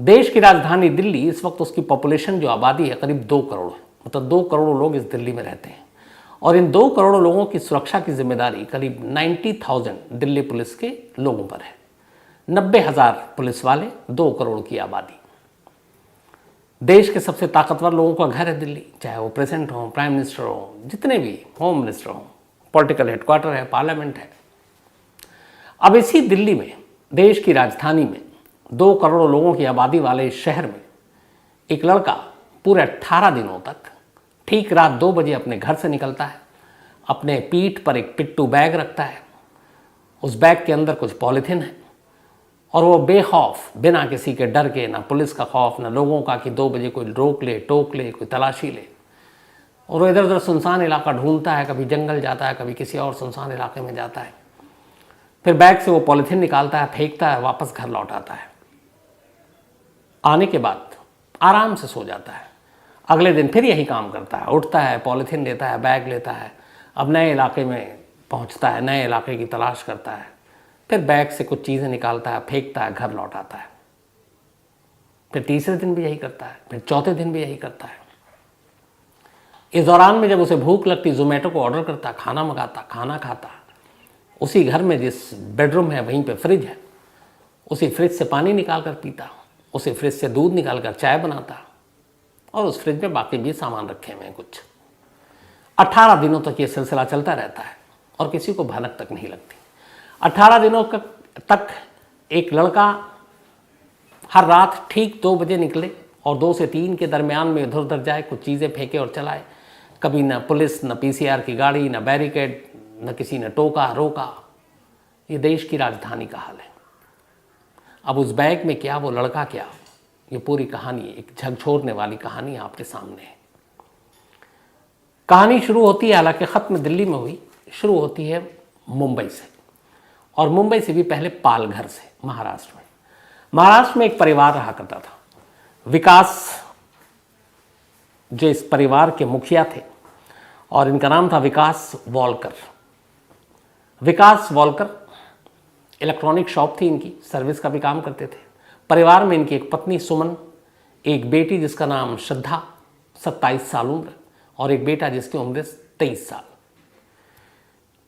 देश की राजधानी दिल्ली, इस वक्त उसकी पॉपुलेशन जो आबादी है करीब 2 करोड़ है। मतलब 2 करोड़ लोग इस दिल्ली में रहते हैं और इन 2 करोड़ लोगों की सुरक्षा की जिम्मेदारी करीब 90,000 दिल्ली पुलिस के लोगों पर है। 90,000 पुलिस वाले, 2 करोड़ की आबादी। देश के सबसे ताकतवर लोगों का घर है दिल्ली, चाहे वो प्रेसिडेंट हो, प्राइम मिनिस्टर हो, जितने भी, होम मिनिस्टर हो, पॉलिटिकल हेडक्वार्टर है, पार्लियामेंट है। अब इसी दिल्ली में, देश की राजधानी में, 2 करोड़ लोगों की आबादी वाले इस शहर में एक लड़का पूरे 18 दिनों तक ठीक रात 2 बजे अपने घर से निकलता है, अपने पीठ पर एक पिट्ठू बैग रखता है, उस बैग के अंदर कुछ पॉलीथिन है और वो बेखौफ, बिना किसी के डर के, ना पुलिस का खौफ, ना लोगों का कि 2 बजे कोई रोक ले, टोक ले, कोई तलाशी ले, और वो इधर उधर सुनसान इलाका ढूंढता है, कभी जंगल जाता है, कभी किसी और सुनसान इलाके में जाता है, फिर बैग से वो पॉलीथिन निकालता है, फेंकता है, वापस घर लौट आता है। आने के बाद आराम से सो जाता है। अगले दिन फिर यही काम करता है, उठता है, पॉलीथिन लेता है, बैग लेता है, अब नए इलाके में पहुंचता है, नए इलाके की तलाश करता है, फिर बैग से कुछ चीज़ें निकालता है, फेंकता है, घर लौट आता है। फिर तीसरे दिन भी यही करता है, फिर चौथे दिन भी यही करता है। इस दौरान में जब उसे भूख लगती, जोमेटो को ऑर्डर करता, खाना मंगाता, खाना खाता। उसी घर में जिस बेडरूम है वहीं पे फ्रिज है, उसी फ्रिज से पानी निकाल कर पीता, उसी फ्रिज से दूध निकाल कर चाय बनाता और उस फ्रिज में बाकी भी सामान रखे हुए हैं कुछ। 18 दिनों तक ये सिलसिला चलता रहता है और किसी को भनक तक नहीं लगती। 18 दिनों तक एक लड़का हर रात ठीक 2 बजे निकले और 2 से 3 के दरमियान में इधर उधर जाए, कुछ चीज़ें फेंके और चलाए। कभी न पुलिस, न पीसीआर की गाड़ी, न बैरिकेड, न किसी ने टोका रोका। ये देश की राजधानी का हाल है। अब उस बैग में क्या, वो लड़का क्या, ये पूरी कहानी, एक झकझोरने वाली कहानी आपके सामने है। कहानी शुरू होती है, हालांकि ख़त्म दिल्ली में हुई, शुरू होती है मुंबई से, और मुंबई से भी पहले पालघर से, महाराष्ट्र में। महाराष्ट्र में एक परिवार रहा करता था, विकास, जो इस परिवार के मुखिया थे, और इनका नाम था विकास वॉलकर। विकास वॉलकर इलेक्ट्रॉनिक शॉप थी इनकी, सर्विस का भी काम करते थे। परिवार में इनकी एक पत्नी सुमन, एक बेटी जिसका नाम श्रद्धा 27 साल उम्र, और एक बेटा जिसकी उम्र 23 साल।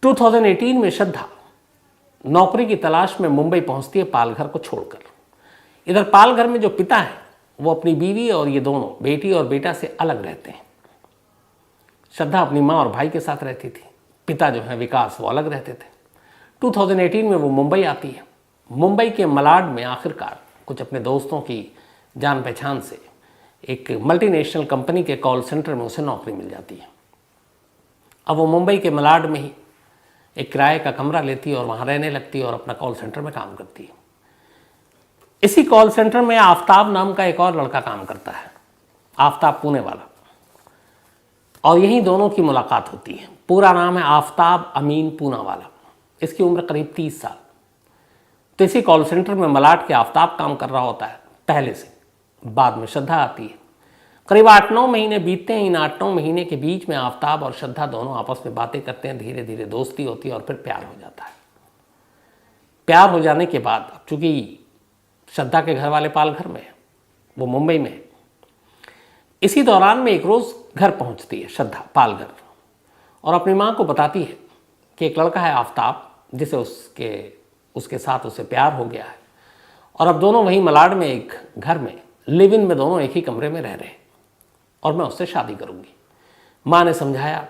2018 में श्रद्धा नौकरी की तलाश में मुंबई पहुंचती है, पालघर को छोड़कर। इधर पालघर में जो पिता है वो अपनी बीवी और ये दोनों, बेटी और बेटा, से अलग रहते हैं। श्रद्धा अपनी माँ और भाई के साथ रहती थी, पिता जो है विकास वो अलग रहते थे। 2018 में वो मुंबई आती है। मुंबई के मलाड में आखिरकार कुछ अपने दोस्तों की जान पहचान से एक मल्टीनेशनल कंपनी के कॉल सेंटर में उसे नौकरी मिल जाती है। अब वो मुंबई के मलाड में ही एक किराए का कमरा लेती है और वहाँ रहने लगती है और अपना कॉल सेंटर में काम करती है। इसी कॉल सेंटर में आफ्ताब नाम का एक और लड़का काम करता है, आफ्ताब पुणे वाला, और यहीं दोनों की मुलाकात होती है। पूरा नाम है आफ्ताब अमीन पूनावाला। इसकी उम्र करीब 30 साल। तो इसी कॉल सेंटर में मलाड के आफ्ताब काम कर रहा होता है पहले से। बाद में श्रद्धा आती है। करीब 8-9 महीने बीतते हैं। इन 8-9 महीने के बीच में आफ्ताब और श्रद्धा दोनों आपस में बातें करते हैं, धीरे धीरे दोस्ती होती है और फिर प्यार हो जाता है। प्यार हो जाने के बाद, अब चूंकि श्रद्धा के घर वाले पालघर में, वो मुंबई में, इसी दौरान में एक रोज़ घर पहुंचती है श्रद्धा पालघर और अपनी माँ को बताती है कि एक लड़का है आफ्ताब, जिसे उसके साथ उसे प्यार हो गया है और अब दोनों वहीं मलाड में एक घर में, लिव इन में, दोनों एक ही कमरे में रह रहे हैं और मैं उससे शादी करूँगी। माँ ने समझाया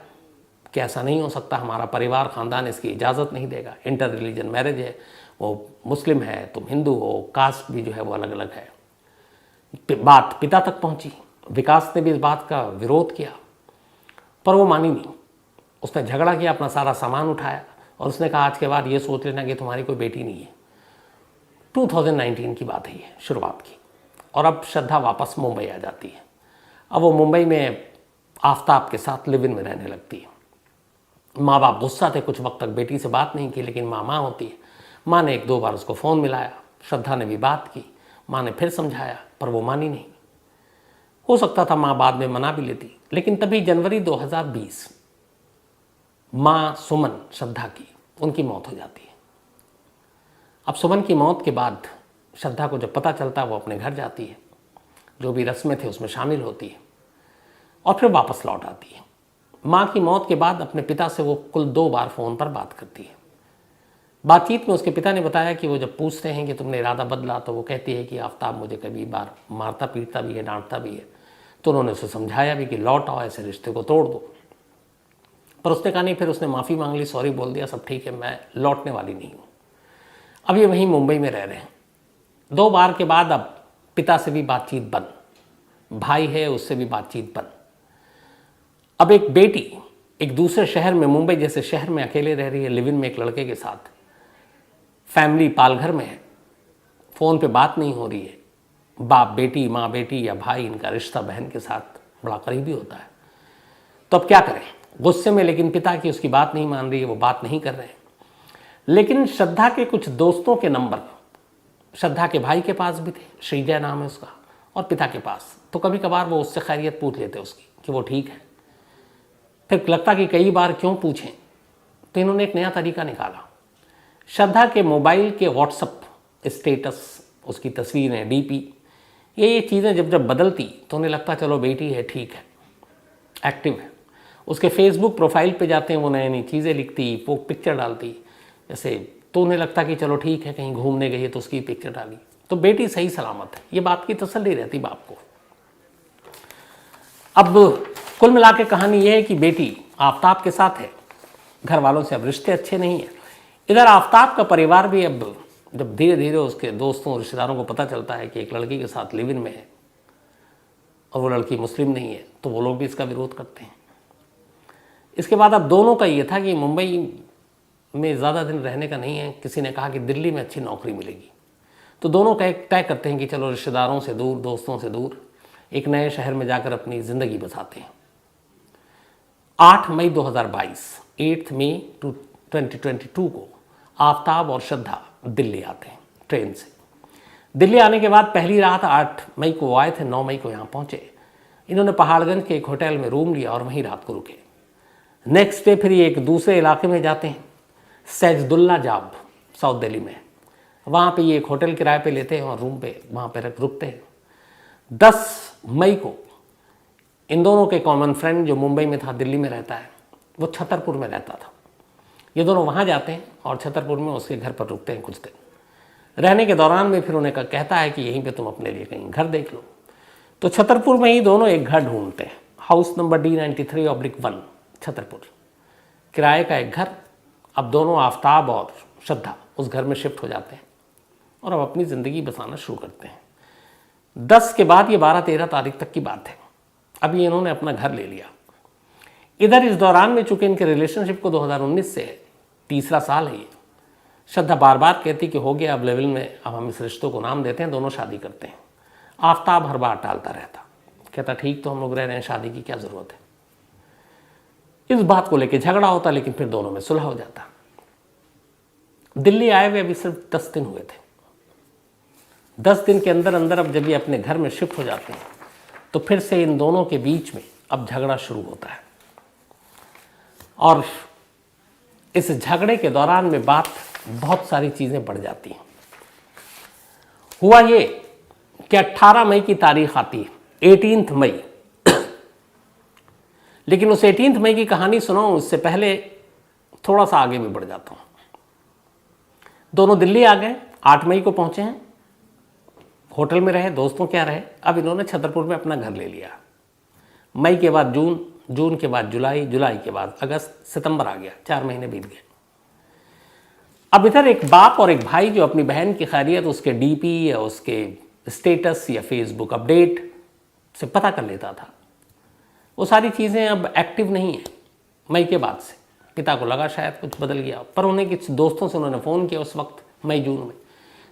कि ऐसा नहीं हो सकता, हमारा परिवार, ख़ानदान इसकी इजाज़त नहीं देगा, इंटर रिलीजन मैरिज है, वो मुस्लिम है, तुम हिंदू हो, कास्ट भी जो है वो अलग अलग है। बात पिता तक पहुँची। विकास ने भी इस बात का विरोध किया पर वो मानी नहीं। उसने झगड़ा किया, अपना सारा सामान उठाया और उसने कहा आज के बाद ये सोच लेना कि तुम्हारी कोई बेटी नहीं है। 2019 की बात है ये, शुरुआत की। और अब श्रद्धा वापस मुंबई आ जाती है। अब वो मुंबई में आफ्ताब के साथ लिव इन में रहने लगती है। माँ बाप गुस्सा थे, कुछ वक्त तक बेटी से बात नहीं की, लेकिन माँ होती है। माँ ने 1-2 बार उसको फ़ोन मिलाया, श्रद्धा ने भी बात की, माँ ने फिर समझाया पर वो मानी नहीं। हो सकता था माँ बाद में मना भी लेती, लेकिन तभी जनवरी 2020 माँ सुमन, श्रद्धा की, उनकी मौत हो जाती है। अब सुमन की मौत के बाद श्रद्धा को जब पता चलता है वो अपने घर जाती है, जो भी रस्में थे उसमें शामिल होती है और फिर वापस लौट आती है। माँ की मौत के बाद अपने पिता से वो कुल 2 बार फ़ोन पर बात करती है। बातचीत में उसके पिता ने बताया कि वो जब पूछते हैं कि तुमने इरादा बदला, तो वो कहती है कि आफ्ताब मुझे कभी बार मारता पीटता भी है, डांटता भी है। तो उन्होंने उसे समझाया भी कि लौट आओ, ऐसे रिश्ते को तोड़ दो, पर उसने कहा नहीं। फिर उसने माफ़ी मांग ली, सॉरी बोल दिया, सब ठीक है, मैं लौटने वाली नहीं हूँ। अब ये वहीं मुंबई में रह रहे हैं। 2 बार के बाद अब पिता से भी बातचीत बंद, भाई है उससे भी बातचीत बंद। अब एक बेटी एक दूसरे शहर में, मुंबई जैसे शहर में अकेले रह रही है, लिव इन में एक लड़के के साथ, फैमिली पालघर में है, फ़ोन पे बात नहीं हो रही है। बाप बेटी, माँ बेटी या भाई, इनका रिश्ता बहन के साथ बड़ा करीबी होता है। तो अब क्या करें? गुस्से में लेकिन पिता की उसकी बात नहीं मान रही है, वो बात नहीं कर रहे हैं। लेकिन श्रद्धा के कुछ दोस्तों के नंबर श्रद्धा के भाई के पास भी थे, श्रीजय नाम है उसका, और पिता के पास। तो कभी कभार वो उससे खैरियत पूछ लेते उसकी कि वो ठीक है। फिर लगता कि कई बार क्यों पूछें, तो इन्होंने एक नया तरीका निकाला। श्रद्धा के मोबाइल के व्हाट्सअप स्टेटस, उसकी तस्वीरें, डीपी, ये चीज़ें जब जब बदलती तो उन्हें लगता चलो बेटी है, ठीक है, एक्टिव है। उसके फेसबुक प्रोफाइल पे जाते हैं, वो नई नई चीज़ें लिखती, वो पिक्चर डालती जैसे, तो उन्हें लगता कि चलो ठीक है, कहीं घूमने गई है तो उसकी पिक्चर डाली, तो बेटी सही सलामत है, ये बात की तसल्ली रहती बाप को। अब कुल मिला के कहानी ये है कि बेटी आफ्ताब के साथ है, घर वालों से अब रिश्ते अच्छे नहीं हैं। इधर आफ्ताब का परिवार भी अब जब धीरे धीरे उसके दोस्तों रिश्तेदारों को पता चलता है कि एक लड़की के साथ लिव इन में है और वो लड़की मुस्लिम नहीं है, तो वो लोग भी इसका विरोध करते हैं। इसके बाद अब दोनों का ये था कि मुंबई में ज़्यादा दिन रहने का नहीं है। किसी ने कहा कि दिल्ली में अच्छी नौकरी मिलेगी, तो दोनों का एक तय करते हैं कि चलो रिश्तेदारों से दूर, दोस्तों से दूर, एक नए शहर में जाकर अपनी ज़िंदगी बसाते हैं। 8 मई 2022, 8 मई 2022 को आफ्ताब और श्रद्धा दिल्ली आते हैं ट्रेन से। दिल्ली आने के बाद पहली रात 8 मई को आए थे, 9 मई को यहाँ पहुँचे। इन्होंने पहाड़गंज के एक होटल में रूम लिया और वहीं रात को रुके। नेक्स्ट डे फिर ये एक दूसरे इलाके में जाते हैं, सैजुद्दौला जाब, साउथ दिल्ली में। वहाँ पे ये एक होटल किराए पे लेते हैं और रूम पे वहाँ पे रुकते हैं। 10 मई को इन दोनों के कॉमन फ्रेंड जो मुंबई में था, दिल्ली में रहता है, वो छतरपुर में रहता था। ये दोनों वहाँ जाते हैं और छतरपुर में उसके घर पर रुकते हैं कुछ दिन। रहने के दौरान में फिर उन्हें कहता है कि यहीं पे तुम अपने लिए कहीं घर देख लो। तो छतरपुर में ही दोनों एक घर ढूंढते हैं, हाउस नंबर D93/1 छतरपुर, किराए का एक घर। अब दोनों आफ्ताब और श्रद्धा उस घर में शिफ्ट हो जाते हैं और अब अपनी ज़िंदगी बसाना शुरू करते हैं। 10 के बाद ये 12-13 तारीख तक की बात है। अब ये इन्होंने अपना घर ले लिया। इधर इस दौरान में चूंकि इनके रिलेशनशिप को 2019 से तीसरा साल है ये, श्रद्धा बार बार कहती कि हो गया अब लेवल में, अब हम इस रिश्तों को नाम देते हैं, दोनों शादी करते हैं। आफ्ताब हर बार टालता रहता, कहता ठीक तो हम लोग रह रहे हैं, शादी की क्या ज़रूरत है। इस बात को लेकर झगड़ा होता, लेकिन फिर दोनों में सुलह हो जाता। दिल्ली आए हुए अभी सिर्फ 10 दिन हुए थे। 10 दिन के अंदर अंदर अब जब ये अपने घर में शिफ्ट हो जाते हैं तो फिर से इन दोनों के बीच में अब झगड़ा शुरू होता है। और इस झगड़े के दौरान में बात बहुत सारी चीज़ें बढ़ जाती हैं। हुआ ये कि 18 मई की तारीख आती है, 18 मई। लेकिन उस 18 मई की कहानी सुनाऊं उससे पहले थोड़ा सा आगे भी बढ़ जाता हूं। दोनों दिल्ली आ गए, 8 मई को पहुंचे हैं, होटल में रहे, दोस्तों क्या रहे। अब इन्होंने छतरपुर में अपना घर ले लिया। मई के बाद जून, जून के बाद जुलाई, जुलाई के बाद अगस्त, सितंबर आ गया, 4 महीने बीत गए। अब इधर एक बाप और एक भाई जो अपनी बहन की खैरियत उसके डीपी या उसके स्टेटस या फेसबुक अपडेट से पता कर लेता था, वो सारी चीज़ें अब एक्टिव नहीं है मई के बाद से। पिता को लगा शायद कुछ बदल गया, पर उन्हें कुछ दोस्तों से उन्होंने फ़ोन किया उस वक्त मई जून में,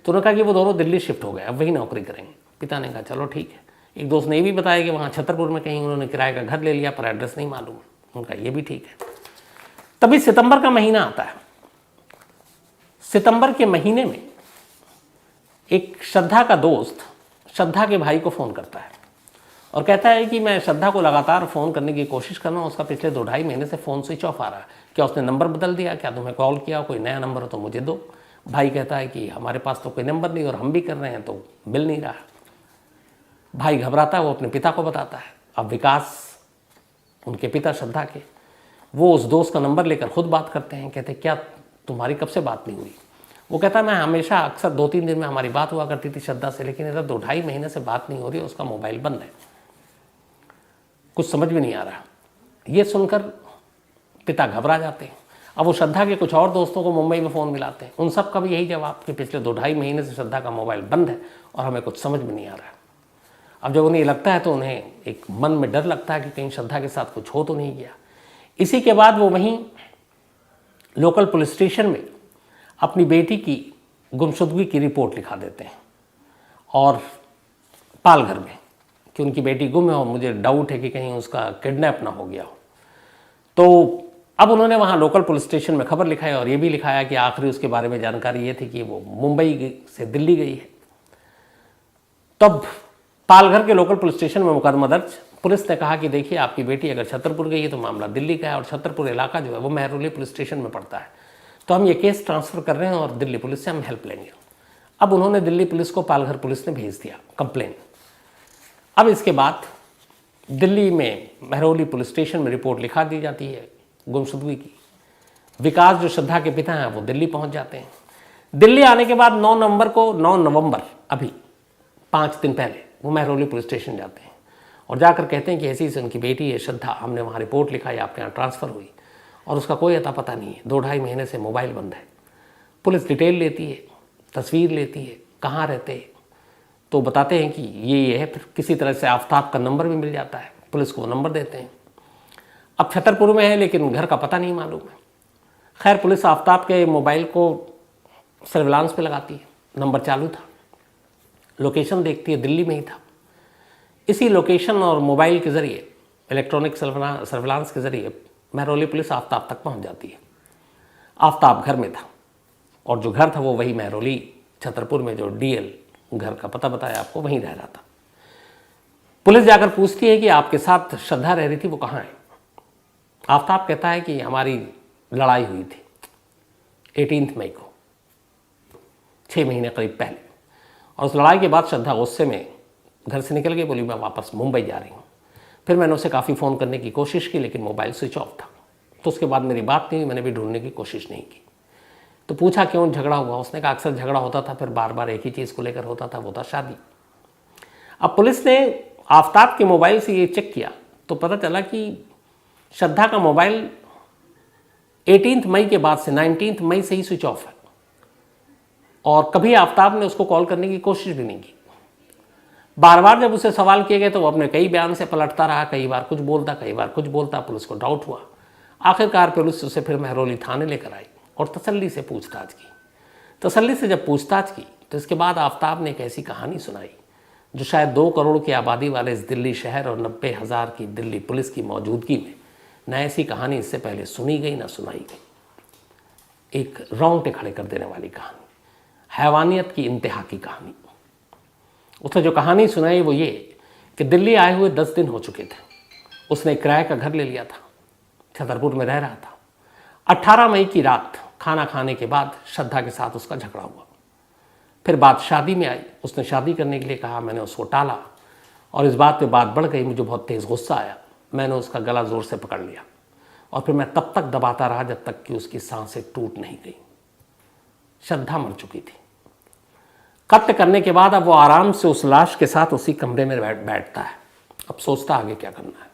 तो उन्होंने कहा कि वो दोनों दिल्ली शिफ्ट हो गए, अब वही नौकरी करेंगे। पिता ने कहा चलो ठीक है। एक दोस्त ने ये भी बताया कि वहाँ छतरपुर में कहीं उन्होंने किराए का घर ले लिया, पर एड्रेस नहीं मालूम। उनका ये भी ठीक है। तभी सितंबर का महीना आता है। सितंबर के महीने में एक श्रद्धा का दोस्त श्रद्धा के भाई को फ़ोन करता है और कहता है कि मैं श्रद्धा को लगातार फ़ोन करने की कोशिश कर रहा हूँ, उसका पिछले 2-2.5 महीने से फ़ोन स्विच ऑफ आ रहा है। क्या उसने नंबर बदल दिया, क्या तुम्हें कॉल किया, कोई नया नंबर हो तो मुझे दो। भाई कहता है कि हमारे पास तो कोई नंबर नहीं और हम भी कर रहे हैं तो मिल नहीं रहा। भाई घबराता है, वो अपने पिता को बताता है। अब विकास, उनके पिता श्रद्धा के, वो उस दोस्त का नंबर लेकर खुद बात करते हैं। कहते क्या तुम्हारी कब से बात नहीं हुई? वो कहता है मैं हमेशा अक्सर 2-3 दिन में हमारी बात हुआ करती थी श्रद्धा से, लेकिन इधर 2-2.5 महीने से बात नहीं हो रही, उसका मोबाइल बंद है, कुछ समझ में नहीं आ रहा। ये सुनकर पिता घबरा जाते हैं। अब वो श्रद्धा के कुछ और दोस्तों को मुंबई में फ़ोन मिलाते हैं, उन सब का भी यही जवाब कि पिछले 2-2.5 महीने से श्रद्धा का मोबाइल बंद है और हमें कुछ समझ में नहीं आ रहा। अब जब उन्हें लगता है तो उन्हें एक मन में डर लगता है कि कहीं श्रद्धा के साथ कुछ हो तो नहीं गया। इसी के बाद वो वहीं लोकल पुलिस स्टेशन में अपनी बेटी की गुमशुदगी की रिपोर्ट लिखा देते हैं और पालघर में कि उनकी बेटी गुम है और मुझे डाउट है कि कहीं उसका किडनैप ना हो गया हो। तो अब उन्होंने वहाँ लोकल पुलिस स्टेशन में खबर लिखाई और ये भी लिखाया कि आखिरी उसके बारे में जानकारी ये थी कि वो मुंबई से दिल्ली गई है। तब पालघर के लोकल पुलिस स्टेशन में मुकदमा दर्ज। पुलिस ने कहा कि देखिए आपकी बेटी अगर छतरपुर गई है तो मामला दिल्ली का है और छतरपुर इलाका जो है वो महरौली पुलिस स्टेशन में पड़ता है, तो हम ये केस ट्रांसफ़र कर रहे हैं और दिल्ली पुलिस से हम हेल्प लेंगे। अब उन्होंने दिल्ली पुलिस को पालघर पुलिस ने भेज दिया कंप्लेन। अब इसके बाद दिल्ली में महरौली पुलिस स्टेशन में रिपोर्ट लिखा दी जाती है गुमशुदगी की। विकास जो श्रद्धा के पिता हैं वो दिल्ली पहुंच जाते हैं। दिल्ली आने के बाद 9 नवंबर अभी 5 दिन पहले वो महरौली पुलिस स्टेशन जाते हैं और जाकर कहते हैं कि ऐसी से उनकी बेटी है श्रद्धा, हमने वहाँ रिपोर्ट लिखाई, आपके यहाँ ट्रांसफ़र हुई और उसका कोई अता पता नहीं है, 2-2.5 महीने से मोबाइल बंद है। पुलिस डिटेल लेती है, तस्वीर लेती है, कहाँ रहते हैं, तो बताते हैं कि ये है। फिर किसी तरह से आफ्ताब का नंबर भी मिल जाता है, पुलिस को वो नंबर देते हैं। अब छतरपुर में है लेकिन घर का पता नहीं मालूम है। खैर पुलिस आफ्ताब के मोबाइल को सर्विलांस पे लगाती है, नंबर चालू था, लोकेशन देखती है दिल्ली में ही था। इसी लोकेशन और मोबाइल के ज़रिए, इलेक्ट्रॉनिक सर्विलांस के ज़रिए महरौली पुलिस आफ्ताब तक पहुंच जाती है। आफ्ताब घर में था और जो घर था वो वही महरौली छतरपुर में जो डीएल घर का पता बताया आपको, वहीं रह रहा था। पुलिस जाकर पूछती है कि आपके साथ श्रद्धा रह रही थी, वो कहाँ है? आफ्ताब कहता है कि हमारी लड़ाई हुई थी 18 मई को, 6 महीने करीब पहले, और उस लड़ाई के बाद श्रद्धा गुस्से में घर से निकल गई, बोली मैं वापस मुंबई जा रही हूँ। फिर मैंने उसे काफ़ी फ़ोन करने की कोशिश की लेकिन मोबाइल स्विच ऑफ था, तो उसके बाद मेरी बात नहीं हुई, मैंने भी ढूंढने की कोशिश नहीं की। तो पूछा क्यों झगड़ा हुआ? उसने कहा अक्सर झगड़ा होता था, फिर बार बार एक ही चीज़ को लेकर होता था, वो था शादी। अब पुलिस ने आफ्ताब के मोबाइल से ये चेक किया तो पता चला कि श्रद्धा का मोबाइल 18 मई के बाद से 19 मई से ही स्विच ऑफ है और कभी आफ्ताब ने उसको कॉल करने की कोशिश भी नहीं की। बार बार जब उसे सवाल किए गए तो वो अपने कई बयान से पलटता रहा, कई बार कुछ बोलता, कई बार कुछ बोलता। पुलिस को डाउट हुआ। आखिरकार पुलिस उसे फिर महरौली थाने लेकर आई और तसल्ली से पूछताछ की। तसल्ली से जब पूछताछ की तो इसके बाद आफ्ताब ने एक ऐसी कहानी सुनाई जो शायद 2 करोड़ की आबादी वाले इस दिल्ली शहर और 90,000 की दिल्ली पुलिस की मौजूदगी में न ऐसी कहानी इससे पहले सुनी गई न सुनाई गई। एक रोंगटे खड़े कर देने वाली कहानी, हैवानियत की इंतहा की कहानी। उसने जो कहानी सुनाई वो ये कि दिल्ली आए हुए 10 दिन हो चुके थे। उसने किराए का घर ले लिया था, छतरपुर में रह रहा था। 18 मई की रात खाना खाने के बाद श्रद्धा के साथ उसका झगड़ा हुआ। फिर बात शादी में आई, उसने शादी करने के लिए कहा, मैंने उसको टाला और इस बात पे बात बढ़ गई। मुझे बहुत तेज़ गुस्सा आया, मैंने उसका गला ज़ोर से पकड़ लिया और फिर मैं तब तक दबाता रहा जब तक कि उसकी सांसें टूट नहीं गई। श्रद्धा मर चुकी थी। कत्ल करने के बाद अब वो आराम से उस लाश के साथ उसी कमरे में बैठता है। अब सोचता आगे क्या करना है।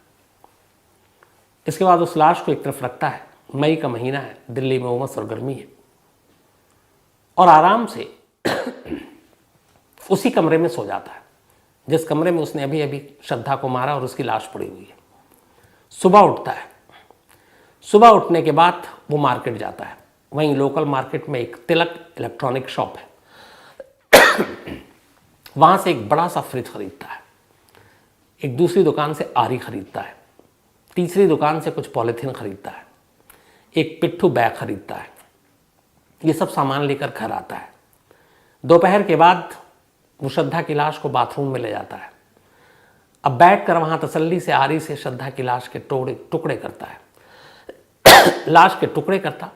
इसके बाद उस लाश को एक तरफ रखता है। मई का महीना है, दिल्ली में उमस और गर्मी है, और आराम से उसी कमरे में सो जाता है जिस कमरे में उसने अभी अभी श्रद्धा को मारा और उसकी लाश पड़ी हुई है। सुबह उठता है। सुबह उठने के बाद वो मार्केट जाता है। वहीं लोकल मार्केट में एक तिलक इलेक्ट्रॉनिक शॉप है, वहाँ से एक बड़ा सा फ्रिज खरीदता है। एक दूसरी दुकान से आरी खरीदता है। तीसरी दुकान से कुछ पॉलीथीन खरीदता है। एक पिट्ठू बैग खरीदता है। ये सब सामान लेकर घर आता है। दोपहर के बाद वो श्रद्धा की लाश को बाथरूम में ले जाता है। अब बैठकर वहाँ तसल्ली से आरी से श्रद्धा की लाश के टुकड़े करता है। लाश के टुकड़े करता,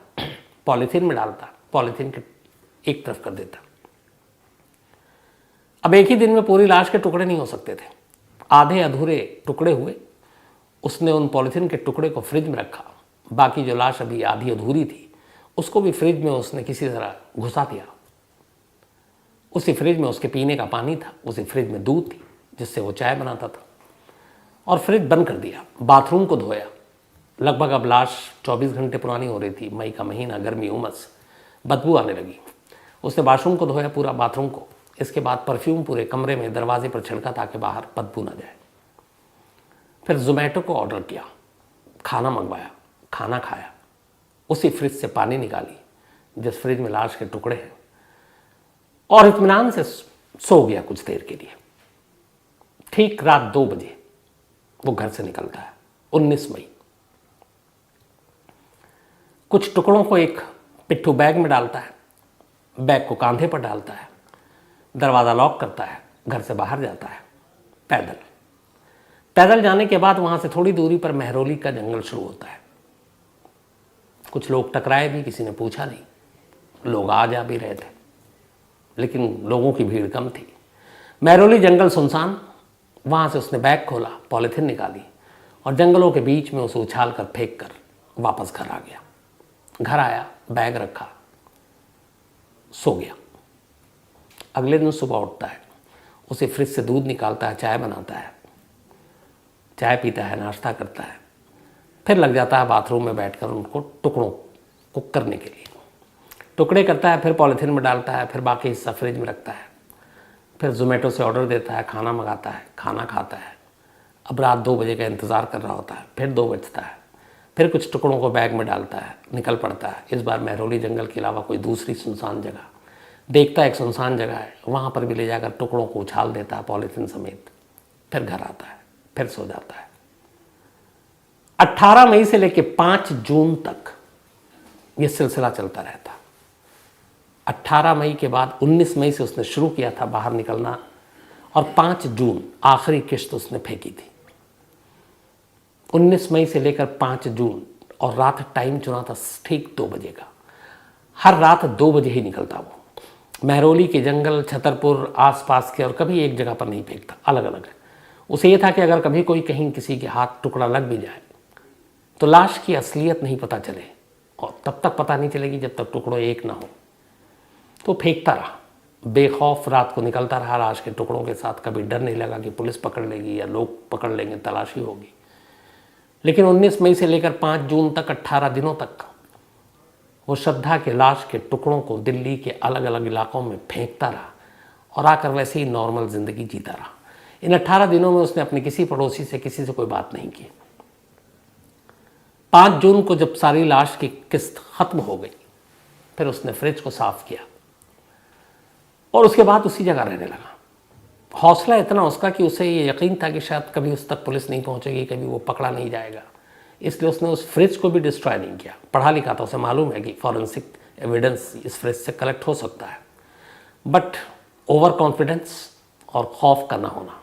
पॉलीथीन में डालता, पॉलीथीन के एक तरफ कर देता। अब एक ही दिन में पूरी लाश के टुकड़े नहीं हो सकते थे, आधे अधूरे टुकड़े हुए। उसने उन पॉलीथीन के टुकड़े को फ्रिज में रखा, बाकी जो लाश अभी आधी अधूरी थी उसको भी फ्रिज में उसने किसी तरह घुसा दिया। उसी फ्रिज में उसके पीने का पानी था, उसी फ्रिज में दूध थी जिससे वो चाय बनाता था, और फ्रिज बंद कर दिया। बाथरूम को धोया। लगभग अब लाश 24 घंटे पुरानी हो रही थी, मई का महीना, गर्मी, उमस, बदबू आने लगी। उसने बाथरूम को धोया, पूरा बाथरूम को। इसके बाद परफ्यूम पूरे कमरे में दरवाजे पर छिड़का ताकि बाहर बदबू ना जाए। फिर जोमेटो को ऑर्डर किया, खाना मंगवाया, खाना खाया, उसी फ्रिज से पानी निकाली जिस फ्रिज में लाश के टुकड़े हैं, और इत्मीनान से सो गया कुछ देर के लिए। ठीक रात 2 बजे वो घर से निकलता है, 19 मई। कुछ टुकड़ों को एक पिट्ठू बैग में डालता है, बैग को कांधे पर डालता है, दरवाज़ा लॉक करता है, घर से बाहर जाता है पैदल जाने के बाद वहाँ से थोड़ी दूरी पर महरौली का जंगल शुरू होता है। कुछ लोग टकराए भी, किसी ने पूछा नहीं, लोग आ जा भी रहे थे, लेकिन लोगों की भीड़ कम थी। महरौली जंगल सुनसान। वहाँ से उसने बैग खोला, पॉलीथीन निकाली और जंगलों के बीच में उसे उछाल कर फेंक कर वापस घर आ गया। घर आया, बैग रखा, सो गया। अगले दिन सुबह उठता है, उसे फ्रिज से दूध निकालता है, चाय बनाता है, चाय पीता है, नाश्ता करता है, फिर लग जाता है बाथरूम में बैठकर उनको टुकड़ों को करने के लिए। टुकड़े करता है, फिर पॉलीथीन में डालता है, फिर बाकी हिस्सा फ्रिज में रखता है, फिर जोमेटो से ऑर्डर देता है, खाना मंगाता है, खाना खाता है। अब रात 2 बजे का इंतज़ार कर रहा होता है, फिर 2 बजता है, फिर कुछ टुकड़ों को बैग में डालता है, निकल पड़ता है। इस बार महरौली जंगल के अलावा कोई दूसरी सुनसान जगह देखता है, एक सुनसान जगह है, वहाँ पर भी ले जाकर टुकड़ों को उछाल देता है पॉलीथीन समेत। फिर घर आता है, फिर सो जाता है। 18 मई से लेकर 5 जून तक यह सिलसिला चलता रहता। 18 मई के बाद 19 मई से उसने शुरू किया था बाहर निकलना, और 5 जून आखिरी किश्त उसने फेंकी थी। 19 मई से लेकर 5 जून, और रात टाइम चुना था ठीक 2 बजे का। हर रात 2 बजे ही निकलता वो। महरौली के जंगल, छतरपुर, आसपास के, और कभी एक जगह पर नहीं फेंकता, अलग अलग है। उसे ये था कि अगर कभी कोई कहीं किसी के हाथ टुकड़ा लग भी जाए तो लाश की असलियत नहीं पता चले, और तब तक पता नहीं चलेगी जब तक टुकड़ों एक ना हो। तो फेंकता रहा, बेखौफ रात को निकलता रहा लाश के टुकड़ों के साथ। कभी डर नहीं लगा कि पुलिस पकड़ लेगी या लोग पकड़ लेंगे, तलाशी होगी। लेकिन 19 मई से लेकर 5 जून तक, 18 दिनों तक वो श्रद्धा के लाश के टुकड़ों को दिल्ली के अलग अलग इलाकों में फेंकता रहा, और आकर वैसे ही नॉर्मल ज़िंदगी जीता रहा। इन 18 दिनों में उसने अपने किसी पड़ोसी से, किसी से कोई बात नहीं की। 5 जून को जब सारी लाश की किस्त खत्म हो गई, फिर उसने फ्रिज को साफ किया और उसके बाद उसी जगह रहने लगा। हौसला इतना उसका कि उसे ये यकीन था कि शायद कभी उस तक पुलिस नहीं पहुंचेगी, कभी वो पकड़ा नहीं जाएगा, इसलिए उसने उस फ्रिज को भी डिस्ट्रॉय नहीं किया। पढ़ा लिखा था, उसे मालूम है कि फॉरेंसिक एविडेंस इस फ्रिज से कलेक्ट हो सकता है, बट ओवर कॉन्फिडेंस और खौफ का ना होना।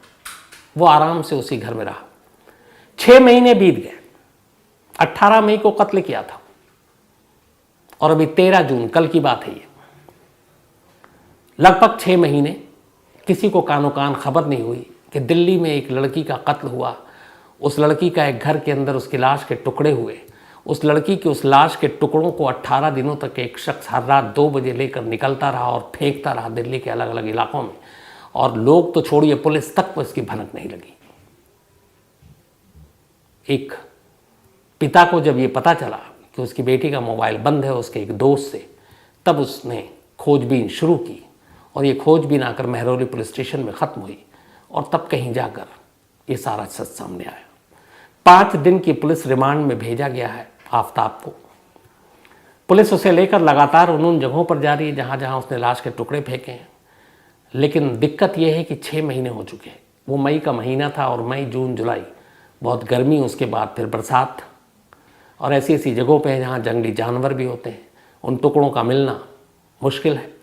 वो आराम से उसी घर में रहा। 6 महीने बीत गए। 18 मई को कत्ल किया था, और अभी 13 जून, कल की बात है ये। लगभग 6 महीने किसी को कानो कान खबर नहीं हुई कि दिल्ली में एक लड़की का कत्ल हुआ। उस लड़की का एक घर के अंदर उसकी लाश के टुकड़े हुए। उस लड़की के उस लाश के टुकड़ों को 18 दिनों तक एक शख्स हर रात 2 बजे लेकर निकलता रहा और फेंकता रहा दिल्ली के अलग अलग इलाकों में, और लोग तो छोड़िए, पुलिस तक को इसकी भनक नहीं लगी। एक पिता को जब ये पता चला कि उसकी बेटी का मोबाइल बंद है उसके एक दोस्त से, तब उसने खोजबीन शुरू की, और ये खोजबीन आकर महरौली पुलिस स्टेशन में ख़त्म हुई, और तब कहीं जाकर ये सारा सच सामने आया। 5 दिन की पुलिस रिमांड में भेजा गया है आफ्ताब को। पुलिस उसे लेकर लगातार उन जगहों पर जा रही है जहाँ जहाँ उसने लाश के टुकड़े फेंके हैं। लेकिन दिक्कत यह है कि 6 महीने हो चुके हैं। वो मई का महीना था, और मई, जून, जुलाई बहुत गर्मी, उसके बाद फिर बरसात, और ऐसी ऐसी जगहों पे जहाँ जंगली जानवर भी होते हैं। उन टुकड़ों का मिलना मुश्किल है।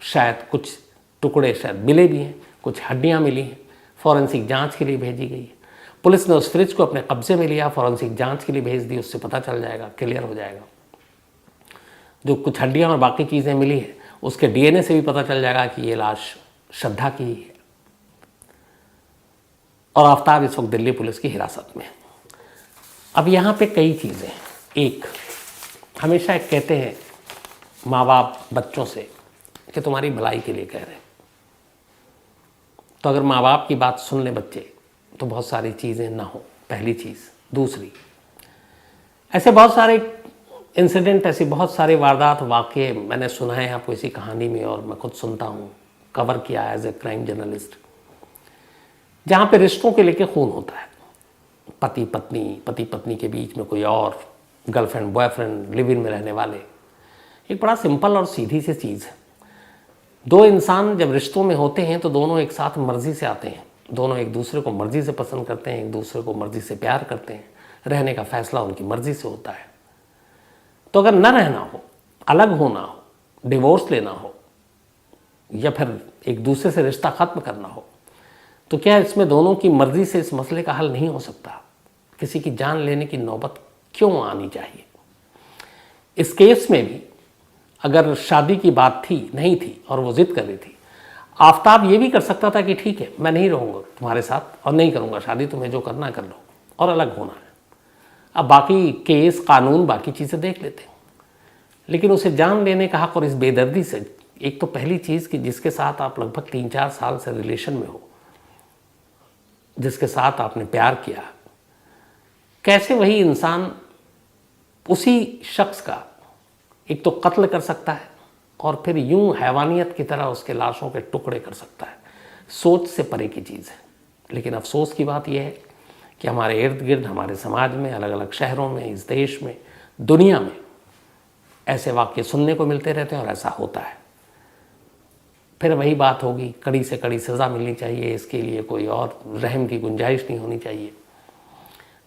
शायद कुछ टुकड़े शायद मिले भी हैं, कुछ हड्डियाँ मिली हैं, फॉरेंसिक जांच के लिए भेजी गई है। पुलिस ने उस फ्रिज को अपने कब्जे में लिया, फॉरेंसिक जांच के लिए भेज दी, उससे पता चल जाएगा, क्लियर हो जाएगा। जो कुछ हड्डियाँ और बाकी चीज़ें मिली हैं उसके डीएनए से भी पता चल जाएगा कि ये लाश श्रद्धा की ही है। और आफ्ताब इस वक्त दिल्ली पुलिस की हिरासत में है। अब यहाँ पे कई चीज़ें हैं। एक, हमेशा एक कहते हैं माँ बाप बच्चों से कि तुम्हारी भलाई के लिए कह रहे हैं, तो अगर माँ बाप की बात सुन ले बच्चे तो बहुत सारी चीज़ें ना हो, पहली चीज़। दूसरी, ऐसे बहुत सारे इंसिडेंट, ऐसी बहुत सारे वारदात वाक़े मैंने सुना है आपको इसी कहानी में, और मैं खुद सुनता हूँ, कवर किया एज ए क्राइम जर्नलिस्ट, जहाँ पे रिश्तों के लेके खून होता है। पति पत्नी के बीच में कोई और, गर्लफ्रेंड बॉयफ्रेंड, लिव इन में रहने वाले। एक बड़ा सिंपल और सीधी सी चीज़ है। दो इंसान जब रिश्तों में होते हैं तो दोनों एक साथ मर्जी से आते हैं, दोनों एक दूसरे को मर्जी से पसंद करते हैं, एक दूसरे को मर्जी से प्यार करते हैं, रहने का फैसला उनकी मर्जी से होता है। तो अगर न रहना हो, अलग होना हो, डिवोर्स लेना हो, या फिर एक दूसरे से रिश्ता ख़त्म करना हो, तो क्या इसमें दोनों की मर्जी से इस मसले का हल नहीं हो सकता? किसी की जान लेने की नौबत क्यों आनी चाहिए? इस केस में भी अगर शादी की बात थी, नहीं थी, और वो जिद कर रही थी, आफ्ताब ये भी कर सकता था कि ठीक है, मैं नहीं रहूँगा तुम्हारे साथ और नहीं करूँगा शादी, तुम्हें जो करना कर लो, और अलग होना है। अब बाकी केस, कानून, बाकी चीज़ें देख लेते हैं। लेकिन उसे जान लेने का हक, और इस बेदर्दी से, एक तो पहली चीज़ कि जिसके साथ आप लगभग 3-4 साल से रिलेशन में हो, जिसके साथ आपने प्यार किया, कैसे वही इंसान उसी शख्स का एक तो कत्ल कर सकता है और फिर यूं हैवानियत की तरह उसके लाशों के टुकड़े कर सकता है? सोच से परे की चीज़ है। लेकिन अफसोस की बात यह है कि हमारे इर्द गिर्द, हमारे समाज में, अलग अलग शहरों में, इस देश में, दुनिया में ऐसे वाक्य सुनने को मिलते रहते हैं और ऐसा होता है। फिर वही बात होगी, कड़ी से कड़ी सज़ा मिलनी चाहिए, इसके लिए कोई और रहम की गुंजाइश नहीं होनी चाहिए।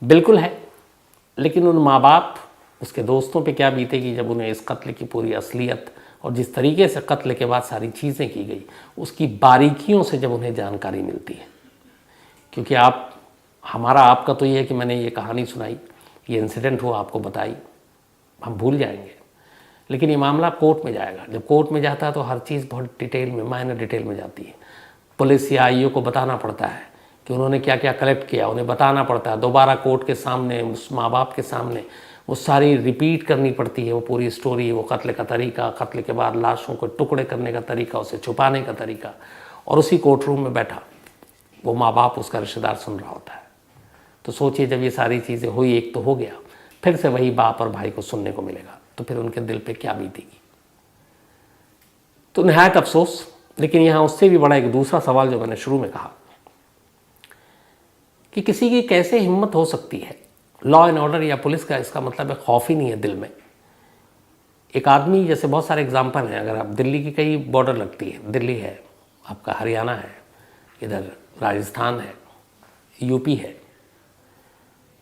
बिल्कुल है, लेकिन उन माँ बाप, उसके दोस्तों पे क्या बीतेगी जब उन्हें इस कत्ल की पूरी असलियत और जिस तरीके से कत्ल के बाद सारी चीज़ें की गई, उसकी बारीकियों से जब उन्हें जानकारी मिलती है। क्योंकि आपका तो ये है कि मैंने ये कहानी सुनाई, ये इंसिडेंट हुआ, आपको बताई, हम भूल जाएंगे। लेकिन ये मामला कोर्ट में जाएगा। जब कोर्ट में जाता है तो हर चीज़ बहुत डिटेल में, माइनर डिटेल में जाती है। पुलिस या आईओ को बताना पड़ता है कि उन्होंने क्या क्या कलेक्ट किया, उन्हें बताना पड़ता है। दोबारा कोर्ट के सामने, उस माँ बाप के सामने वो सारी रिपीट करनी पड़ती है, वो पूरी स्टोरी, वो कत्ल का तरीका, कत्ल के बाद लाशों को टुकड़े करने का तरीका, उसे छुपाने का तरीका। और उसी कोर्ट रूम में बैठा वो माँ बाप, उसका रिश्तेदार सुन रहा होता है। तो सोचिए, जब ये सारी चीज़ें हुई, एक तो हो गया, फिर से वही बाप और भाई को सुनने को मिलेगा, तो फिर उनके दिल पे क्या बीतेगी। तो निहायत अफसोस। लेकिन यहाँ उससे भी बड़ा एक दूसरा सवाल जो मैंने शुरू में कहा कि किसी की कैसे हिम्मत हो सकती है, लॉ एंड ऑर्डर या पुलिस का इसका मतलब है खौफ ही नहीं है दिल में। एक आदमी, जैसे बहुत सारे एग्जाम्पल हैं, अगर आप दिल्ली की कई बॉर्डर लगती है, दिल्ली है, आपका हरियाणा है, इधर राजस्थान है, यूपी है,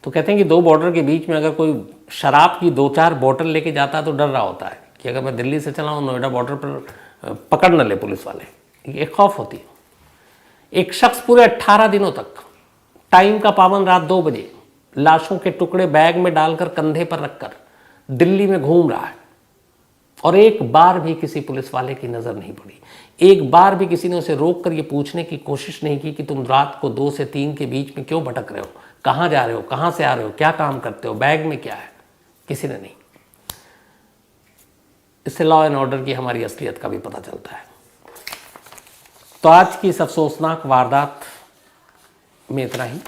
तो कहते हैं कि 2 बॉर्डर के बीच में अगर कोई शराब की 2-4 बोतल लेके जाता है तो डर रहा होता है कि अगर मैं दिल्ली से चला हूँ, नोएडा बॉर्डर पर पकड़ न ले पुलिस वाले, एक खौफ होती है। एक शख्स पूरे 18 दिनों तक टाइम का पाबंद, रात 2 बजे लाशों के टुकड़े बैग में डालकर कंधे पर रखकर दिल्ली में घूम रहा है, और एक बार भी किसी पुलिस वाले की नज़र नहीं पड़ी। एक बार भी किसी ने उसे रोक कर ये पूछने की कोशिश नहीं की कि तुम रात को 2 से 3 के बीच में क्यों भटक रहे हो, कहाँ जा रहे हो, कहाँ से आ रहे हो, क्या काम करते हो, बैग में क्या है, किसी ने नहीं। इससे लॉ एंड ऑर्डर की हमारी असलियत का भी पता चलता है। तो आज की इस अफसोसनाक वारदात में इतना ही।